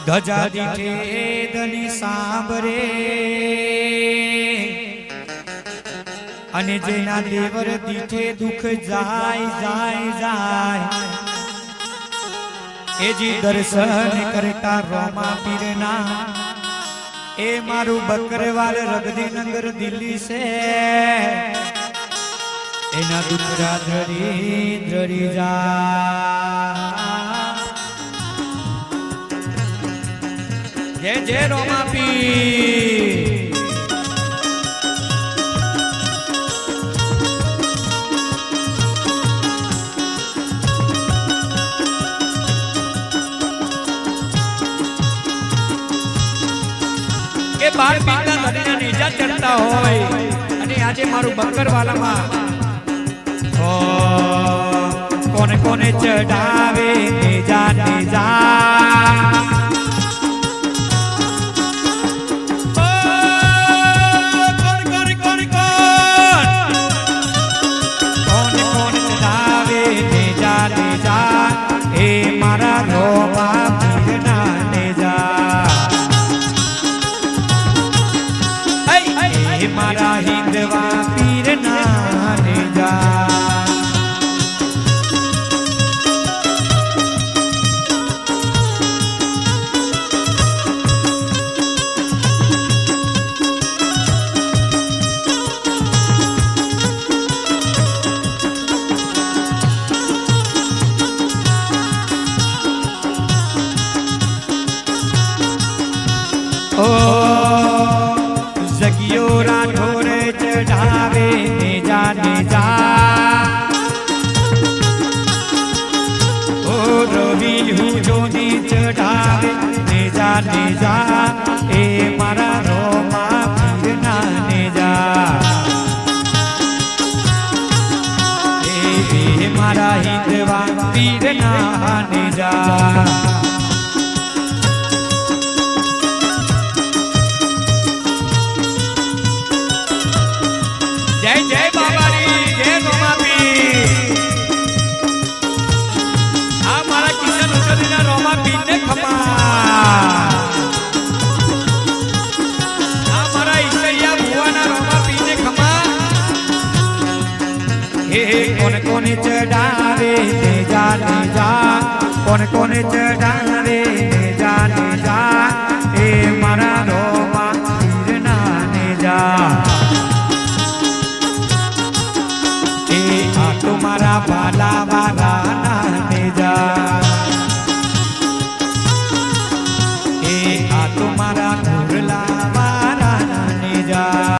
ધજા દીઠે ધની સાંભરે અને જેના દેવર દીઠે દુઃખ જાય જાય જાય એ જી દર્શન કરતા રોમા પીરના એ મારું બકરવાલ રગદી નગર દિલ્હી છે એના દુખરા ધરી ધરી જા जय जय रोमा पीर के बार पीता नदीना नीचा चढ़ता होय अने आजे मारू बकरवालामां कोने कोने चढ़ावे नेजा नेजा मारा हिंदवा पीर नाने जा ओ जगियो राठौर चढ़ावे नेजा नेजा ओ रवि हुजोनी चढ़ावे नेजा नेजा ए मारा रोमा पीर ना नेजा ए मारा हिंदवा पीर ना नेजा जय जय बाबा री जय रोमा पीर आ मारा किशन उतरीना रोमा पीर ने खमा आ मारा ईसैया भुवाना रोमा पीर ने खमा हे कोन कोने चढ़ावे नेजा नेजा कोन कोने चढ़ावे